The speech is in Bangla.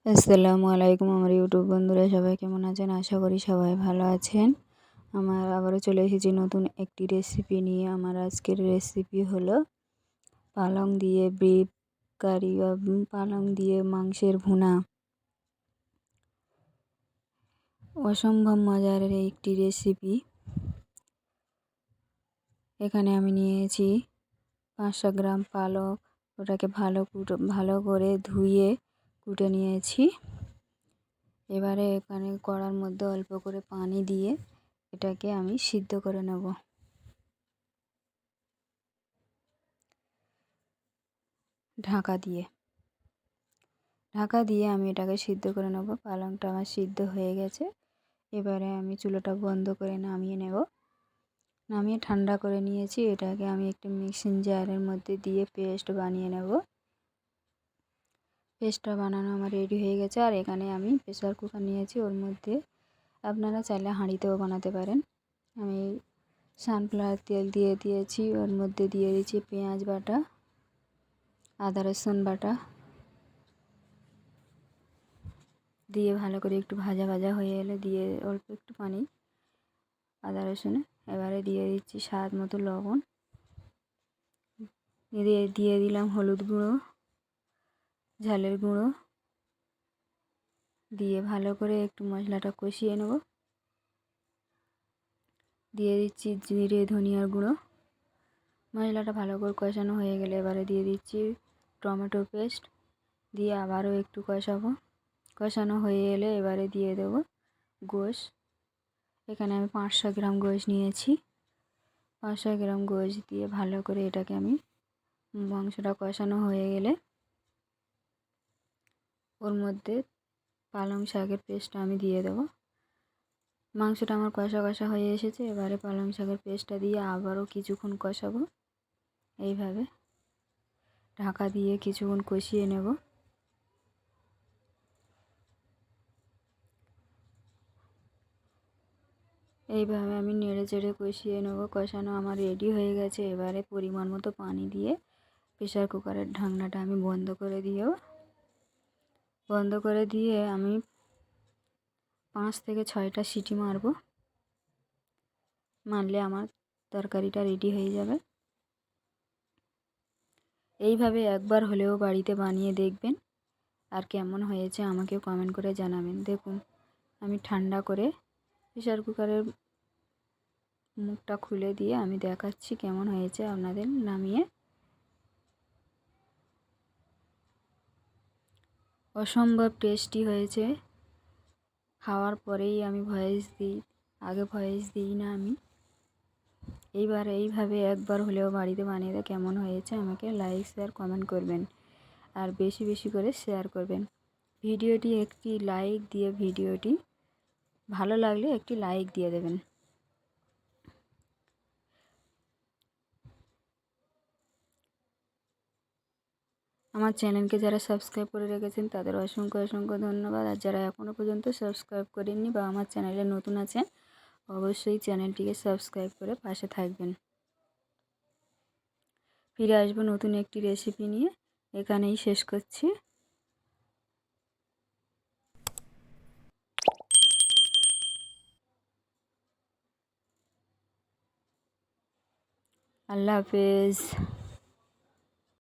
আসসালামু আলাইকুম আমার ইউটিউব বন্ধুরা, সবাই কেমন আছেন? আশা করি সবাই ভালো আছেন। আমার আবারও চলে এসেছি নতুন একটি রেসিপি নিয়ে। আমার আজকের রেসিপি হলো পালং দিয়ে বিফ কারি বা পালং দিয়ে মাংসের ভুনা। অসম্ভব মজার একটি রেসিপি। এখানে আমি নিয়েছি 500 গ্রাম পালক। ওটাকে ভালো করে ধুয়ে কুটে নিয়েছি। এবারে এখানে কড়ার মধ্যে অল্প করে পানি দিয়ে এটাকে আমি সিদ্ধ করে নেব। ঢাকা দিয়ে আমি এটাকে সিদ্ধ করে নেব। পালংটা আমার সিদ্ধ হয়ে গেছে। এবারে আমি চুলাটা বন্ধ করে নামিয়ে নেব। নামিয়ে ঠান্ডা করে নিয়েছি। এটাকে আমি একটি মিক্সিং জারের মধ্যে দিয়ে পেস্ট বানিয়ে নেব। পেস্টটা বানানো আমার রেডি হয়ে গেছে। আর এখানে আমি প্রেসার কুকার নিয়েছি, ওর মধ্যে আপনারা চাইলে হাঁড়িতেও বানাতে পারেন। আমি সানফ্লাওয়ার তেল দিয়ে দিয়েছি। ওর মধ্যে দিয়ে দিয়েছি পেঁয়াজ বাটা, আদা রসুন বাটা দিয়ে ভালো করে একটু ভাজা হয়ে এলে দিয়ে অল্প একটু পানি আদা রসুনে। এবারে দিয়ে দিচ্ছি স্বাদ মতো লবণ, দিয়ে দিলাম হলুদ গুঁড়ো, ঝালের গুঁড়ো দিয়ে ভালো করে একটু মশলাটা কষিয়ে নেব। দিয়ে দিচ্ছি জিরে ধনিয়ার গুঁড়ো। মশলাটা ভালো করে কষানো হয়ে গেলে এবারে দিয়ে দিচ্ছি টমেটো পেস্ট, দিয়ে আবারও একটু কষাবো। কষানো হয়ে এলে এবারে দিয়ে দেবো গোশ। এখানে আমি 500 গ্রাম গোশ নিয়েছি। 500 গ্রাম গোশ দিয়ে ভালো করে এটাকে আমি মাংসটা কষানো হয়ে গেলে ওর মধ্যে পালং শাকের পেস্টটা আমি দিয়ে দেবো। মাংসটা আমার কষা হয়ে এসেছে। এবারে পালং শাকের পেস্টটা দিয়ে আবারও কিছুক্ষণ কষাবো। এইভাবে ঢাকা দিয়ে কিছুক্ষণ কষিয়ে নেব। এইভাবে আমি নেড়ে চেড়ে কষিয়ে নেব। কষানো আমার রেডি হয়ে গেছে। এবারে পরিমাণ মতো পানি দিয়ে প্রেসার কুকারের ঢাকনাটা আমি বন্ধ করে দিয়ে আমি 5 থেকে 6টা সিটি মারলে আমার তরকারিটা রেডি হয়ে যাবে। এইভাবে একবার হলেও বাড়িতে বানিয়ে দেখবেন, আর কেমন হয়েছে আমাকে কমেন্ট করে জানাবেন। দেখুন আমি ঠান্ডা করে প্রেসার কুকারের মুখটা খুলে দিয়ে আমি দেখাচ্ছি কেমন হয়েছে আপনাদের নামিয়ে। অসম্ভব টেস্টি হয়েছে। খাওয়ার পরেই আমি ভয়েস দিই, আগে ভয়েস দিই না আমি। এইভাবে একবার হলেও বাড়িতে বানিয়ে কেমন হয়েছে আমাকে লাইক শেয়ার কমেন্ট করবেন, আর বেশি করে শেয়ার করবেন। ভিডিওটি একটি লাইক দিয়ে, ভিডিওটি ভালো লাগলে একটি লাইক দিয়ে দেবেন। আমার চ্যানেলকে যারা সাবস্ক্রাইব করে রেখেছেন তাদের অসংখ্য ধন্যবাদ। আর যারা এখনও পর্যন্ত সাবস্ক্রাইব করেননি বা আমার চ্যানেলে নতুন আছেন, অবশ্যই চ্যানেলটিকে সাবস্ক্রাইব করে পাশে থাকবেন। ফিরে আসবো নতুন একটি রেসিপি নিয়ে। এখানেই শেষ করছি। আল্লাহ হাফেজ।